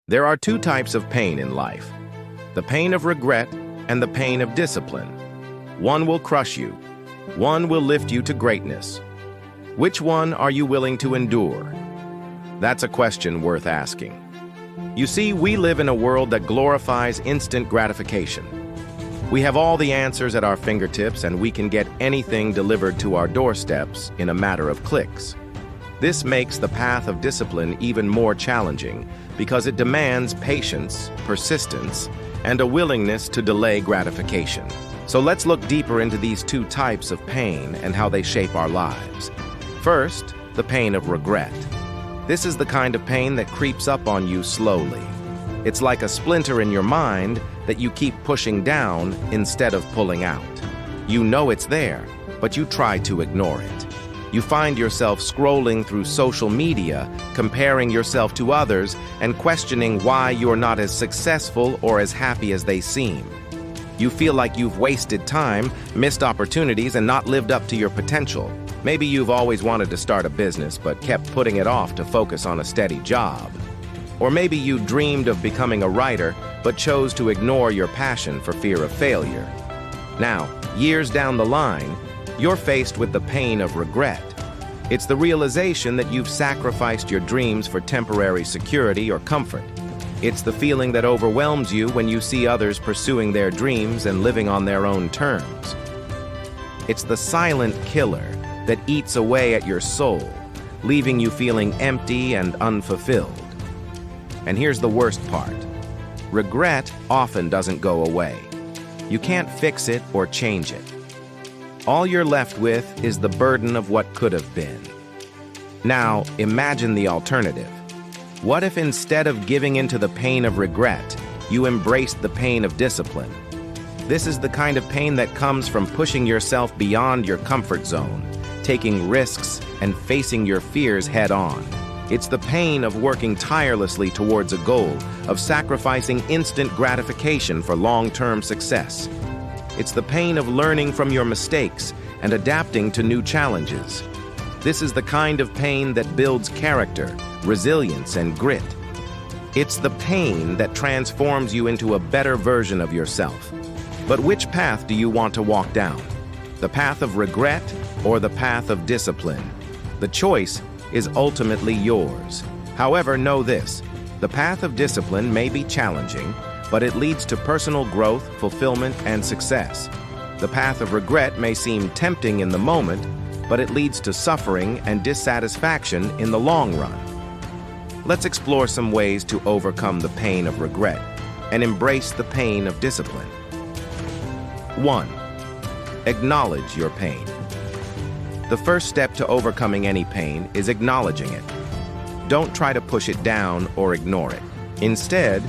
There are two types of pain in life: the pain of regret and the pain of discipline. One will crush you. One will lift you to greatness. Which one are you willing to endure? That's a question worth asking. You see, we live in a world that glorifies instant gratification. We have all the answers at our fingertips, and we can get anything delivered to our doorsteps in a matter of clicks. This makes the path of discipline even more challenging because it demands patience, persistence, and a willingness to delay gratification. So let's look deeper into these two types of pain and how they shape our lives. First, the pain of regret. This is the kind of pain that creeps up on you slowly. It's like a splinter in your mind that you keep pushing down instead of pulling out. You know it's there, but you try to ignore it. You find yourself scrolling through social media, comparing yourself to others, and questioning why you're not as successful or as happy as they seem. You feel like you've wasted time, missed opportunities, and not lived up to your potential. Maybe you've always wanted to start a business but kept putting it off to focus on a steady job. Or maybe you dreamed of becoming a writer but chose to ignore your passion for fear of failure. Now, years down the line, you're faced with the pain of regret. It's the realization that you've sacrificed your dreams for temporary security or comfort. It's the feeling that overwhelms you when you see others pursuing their dreams and living on their own terms. It's the silent killer that eats away at your soul, leaving you feeling empty and unfulfilled. And here's the worst part. Regret often doesn't go away. You can't fix it or change it. All you're left with is the burden of what could have been. Now, imagine the alternative. What if instead of giving into the pain of regret, you embraced the pain of discipline? This is the kind of pain that comes from pushing yourself beyond your comfort zone, taking risks, and facing your fears head-on. It's the pain of working tirelessly towards a goal, of sacrificing instant gratification for long-term success. It's the pain of learning from your mistakes and adapting to new challenges. This is the kind of pain that builds character, resilience, and grit. It's the pain that transforms you into a better version of yourself. But which path do you want to walk down? The path of regret or the path of discipline? The choice is ultimately yours. However, know this: the path of discipline may be challenging, but it leads to personal growth, fulfillment, and success. The path of regret may seem tempting in the moment, but it leads to suffering and dissatisfaction in the long run. Let's explore some ways to overcome the pain of regret and embrace the pain of discipline. 1. Acknowledge your pain. The first step to overcoming any pain is acknowledging it. Don't try to push it down or ignore it. Instead,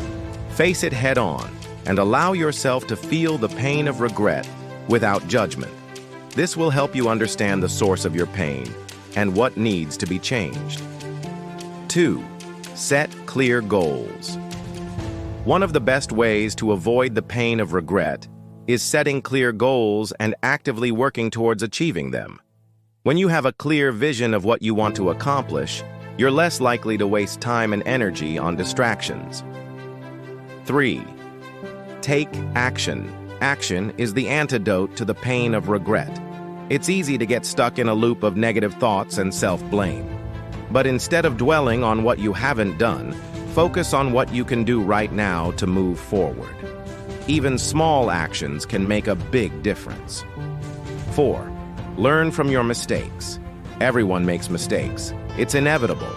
face it head-on and allow yourself to feel the pain of regret without judgment. This will help you understand the source of your pain and what needs to be changed. 2. Set clear goals. One of the best ways to avoid the pain of regret is setting clear goals and actively working towards achieving them. When you have a clear vision of what you want to accomplish, you're less likely to waste time and energy on distractions. 3. Take action. Action is the antidote to the pain of regret. It's easy to get stuck in a loop of negative thoughts and self-blame. But instead of dwelling on what you haven't done, focus on what you can do right now to move forward. Even small actions can make a big difference. 4. Learn from your mistakes. Everyone makes mistakes. It's inevitable.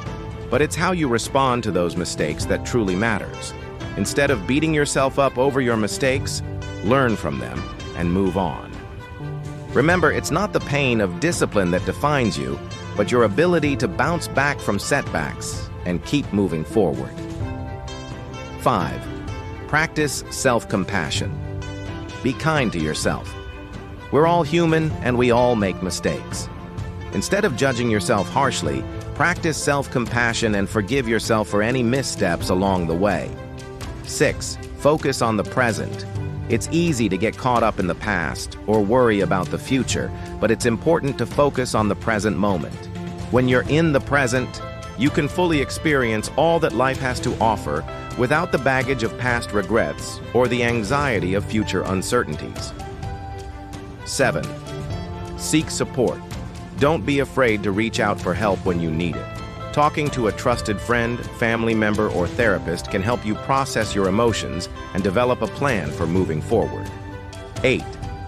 But it's how you respond to those mistakes that truly matters. Instead of beating yourself up over your mistakes, learn from them and move on. Remember, it's not the pain of discipline that defines you, but your ability to bounce back from setbacks and keep moving forward. 5. Practice self-compassion. Be kind to yourself. We're all human and we all make mistakes. Instead of judging yourself harshly, practice self-compassion and forgive yourself for any missteps along the way. 6. Focus on the present. It's easy to get caught up in the past or worry about the future, but it's important to focus on the present moment. When you're in the present, You can fully experience all that life has to offer without the baggage of past regrets or the anxiety of future uncertainties. 7. Seek support. Don't be afraid to reach out for help when you need it. Talking to a trusted friend, family member, or therapist can help you process your emotions and develop a plan for moving forward. 8.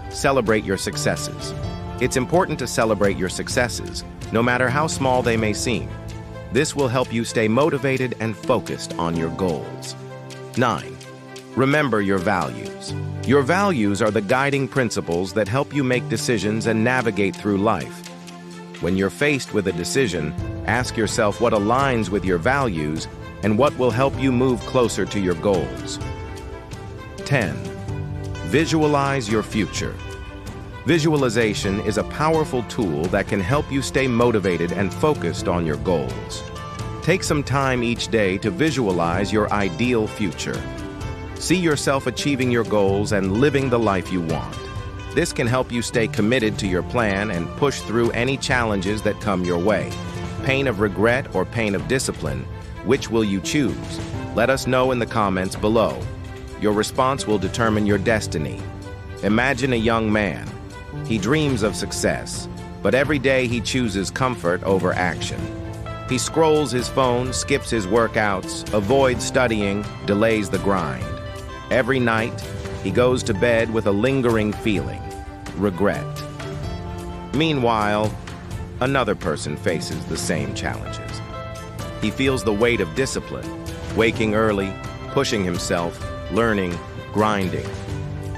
Celebrate your successes. It's important to celebrate your successes, no matter how small they may seem. This will help you stay motivated and focused on your goals. 9. Remember your values. Your values are the guiding principles that help you make decisions and navigate through life. When you're faced with a decision, ask yourself what aligns with your values and what will help you move closer to your goals. 10. Visualize your future. Visualization is a powerful tool that can help you stay motivated and focused on your goals. Take some time each day to visualize your ideal future. See yourself achieving your goals and living the life you want. This can help you stay committed to your plan and push through any challenges that come your way. Pain of regret or pain of discipline, which will you choose? Let us know in the comments below. Your response will determine your destiny. Imagine a young man. He dreams of success, but every day he chooses comfort over action. He scrolls his phone, skips his workouts, avoids studying, delays the grind. Every night, he goes to bed with a lingering feeling, regret. Meanwhile, another person faces the same challenges. He feels the weight of discipline, waking early, pushing himself, learning, grinding.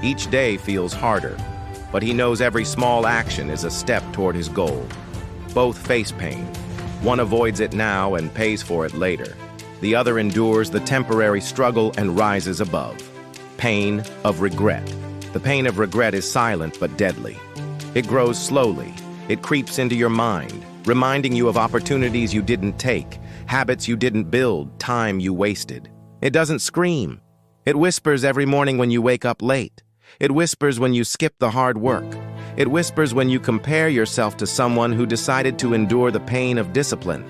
Each day feels harder, but he knows every small action is a step toward his goal. Both face pain. One avoids it now and pays for it later. The other endures the temporary struggle and rises above. Pain of regret. The pain of regret is silent but deadly. It grows slowly. It creeps into your mind, reminding you of opportunities you didn't take, habits you didn't build, time you wasted. It doesn't scream. It whispers every morning when you wake up late. It whispers when you skip the hard work. It whispers when you compare yourself to someone who decided to endure the pain of discipline.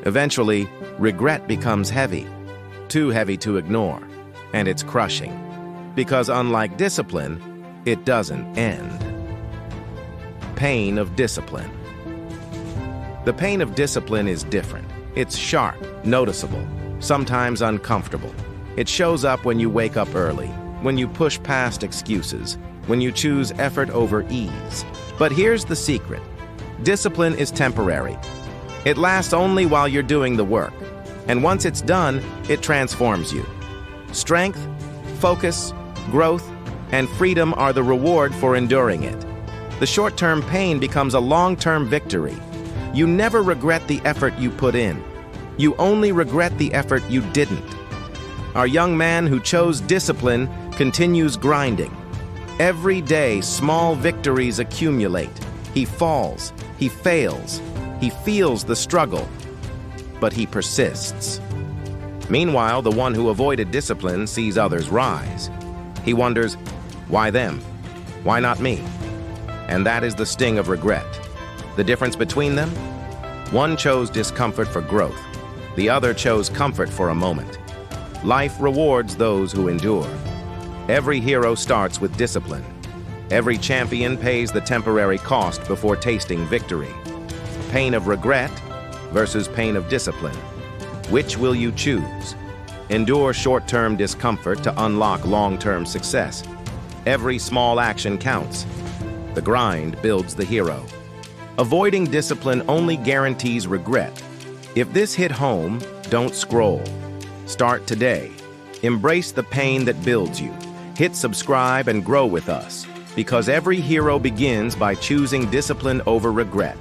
Eventually, regret becomes heavy, too heavy to ignore, and it's crushing. Because unlike discipline, it doesn't end. Pain of discipline. The pain of discipline is different. It's sharp, noticeable, sometimes uncomfortable. It shows up when you wake up early, when you push past excuses, when you choose effort over ease. But here's the secret. Discipline is temporary. It lasts only while you're doing the work. And once it's done, it transforms you. Strength, focus, growth, and freedom are the reward for enduring it. The short-term pain becomes a long-term victory. You never regret the effort you put in. You only regret the effort you didn't. Our young man who chose discipline continues grinding. Every day, small victories accumulate. He falls, he fails, he feels the struggle, but he persists. Meanwhile, the one who avoided discipline sees others rise. He wonders, why them? Why not me? And that is the sting of regret. The difference between them? One chose discomfort for growth. The other chose comfort for a moment. Life rewards those who endure. Every hero starts with discipline. Every champion pays the temporary cost before tasting victory. Pain of regret versus pain of discipline. Which will you choose? Endure short-term discomfort to unlock long-term success. Every small action counts. The grind builds the hero. Avoiding discipline only guarantees regret. If this hit home, don't scroll. Start today. Embrace the pain that builds you. Hit subscribe and grow with us, because every hero begins by choosing discipline over regret.